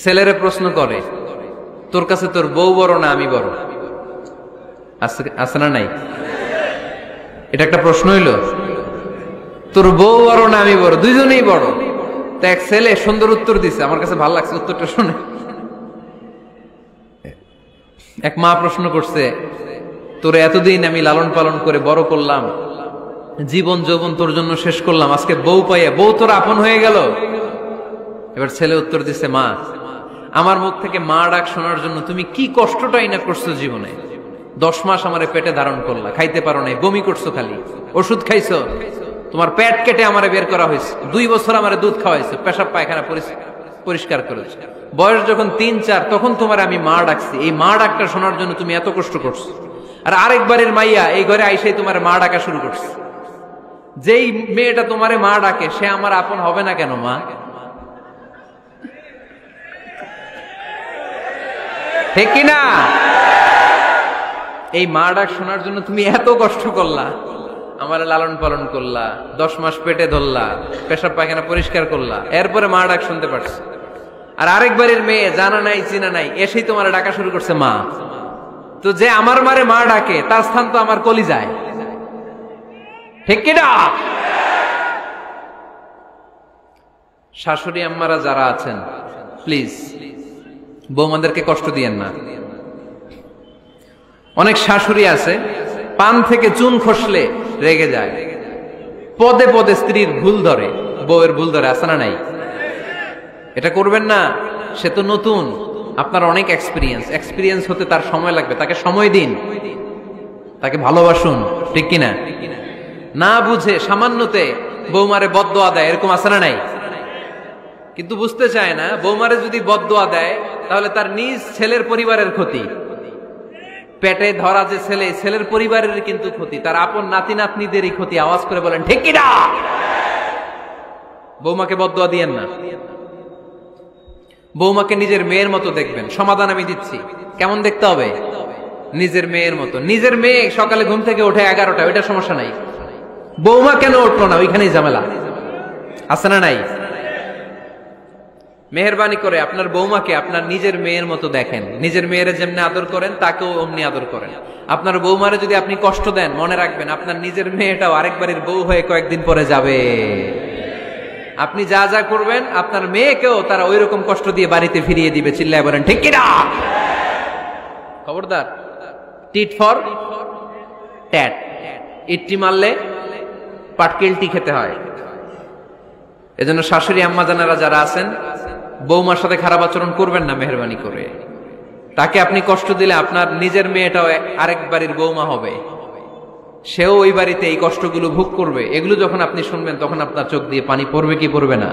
ছেলেরে প্রশ্ন করে, তোর কাছে তোর বউ বড় না আমি বড়? আছে না নাই? এটা একটা প্রশ্ন হইল। তোর বউ বড় না আমি বড়? দুইজনেই বড়। তো এক ছেলে সুন্দর উত্তর দিছে, আমার কাছে ভালো লাগছে উত্তরটা শুনে। এক মা প্রশ্ন করছে, তোর এতদিন আমি লালন পালন করে বড় করলাম, জীবন যৌবন তোর জন্য শেষ করলাম, আজকে বউ পাইয়া বউ তোর আপন হয়ে গেল। এবার ছেলে উত্তর দিছে, মা আমার মুখ থেকে মা ডাক শোনার জন্য তুমি কি কষ্টটাই না করছো জীবনে। 10 মাস আমারে পেটে ধারণ করলা, খাইতে পারো নাই, বমি করছো, খালি ওষুধ খাইছো, তোমার পেট কেটে আমারে বের করা হয়েছে, 2 বছর আমারে দুধ খাওয়াইছো, পেশাব পায়খানা পরিষ্কার করেছো, বয়স যখন 3-4 তখন তোমার আমি মা ডাকছি। এই মা ডাকটা শোনার জন্য তুমি এত কষ্ট করছো, আর আরেকবারের মাইয়া এই ঘরে আইসাই তোমার মা ডাকা শুরু করছে। যেই মেয়েটা তোমারে মা ডাকে সে আমার আপন হবে না কেন মা? ঠিক কিনা? এই মা ডাক শোনার জন্য তুমি এত কষ্ট করলা, আমার লালন পালন করলা, 10 মাস পেটে ধরলা, পেশাব পায়খানা পরিষ্কার করলা, এরপরে মা ডাক শুনতে পারছো। আর আরেকবারের মেয়ে জানা নাই চিনা নাই এসেই তোমার ডাকা শুরু করছে মা। তো যে আমার মারে মা ডাকে তার স্থান তো আমার কলিজায়। ঠিক কিনা? শাশুড়ি আম্মারা যারা আছেন প্লিজ বৌমাদেরকে কষ্ট দিয়েন না। অনেক শাশুড়ি আছে পান থেকে চুন খসলে রেগে যায়, পদে পদে স্ত্রীর ভুল ধরে, বউয়ের ভুল ধরে, আছে না নাই? এটা করবেন না। সে তো নতুন, আপনার অনেক এক্সপিরিয়েন্স হতে তার সময় লাগবে, তাকে সময় দিন, তাকে ভালোবাসুন। ঠিক কিনা? না বুঝে সামান্যতে বৌমারে বদদোয়া দেয়, এরকম আছে না নাই? কিন্তু বুঝতে চায় না বৌমারে যদি বদদোয়া দেয় তাহলে তার নিজ ছেলের পরিবারের ক্ষতি, পেটে ধরা যে ছেলে, ছেলের পরিবারের কিন্তু ক্ষতি, তার আপন নাতি নাতনিদেরই ক্ষতি। আওয়াজ করে বলেন ঠিক কিনা? বৌমাকে বদদোয়া দিয়েন না। বৌমাকে নিজের মেয়ের মতো দেখবেন। সমাধান আমি দিচ্ছি। কেমন দেখতে হবে? নিজের মেয়ের মতো। নিজের মেয়ে সকালে ঘুম থেকে ওঠে 11টা, ওইটা সমস্যা নাই। বৌমা কেন উঠলো না, ওইখানেই ঝামেলা। আছে না নাই? মেহেরবানি করে আপনার বৌমাকে আপনার নিজের মেয়ের মতো দেখেন। নিজের মেয়েরে যেমনি আদর করেন তাকেও অমনি আদর করেন। আপনার বৌমারে যদি আপনি কষ্ট দেন, মনে রাখবেন আপনার নিজের মেয়েটাও আরেকবারের বউ হয়ে কয়েকদিন পরে যাবে। আপনি যা যা করবেন আপনার মেয়েকেও তারা ওই রকম কষ্ট দিয়ে বাড়িতে ফিরিয়ে দিবে। চিল্লায় বলেন ঠিক কিনা? খবরদার, টিট ফর ট্যাট। ইট্টি মারলে পাটকেলটি খেতে হয়। এজন্য শাশুড়ি আম্মা জানারা যারা আছেন, বৌমার সাথে খারাপ আচরণ করবেন না মেহেরবানি করে। তাকে আপনি কষ্ট দিলে আপনার নিজের মেয়েটাও আরেক বাড়ির বৌমা হবে, সেও ওই বাড়িতে এই কষ্টগুলো ভোগ করবে। এগুলো যখন আপনি শুনবেন তখন আপনার চোখ দিয়ে পানি পড়বে কি পড়বে না?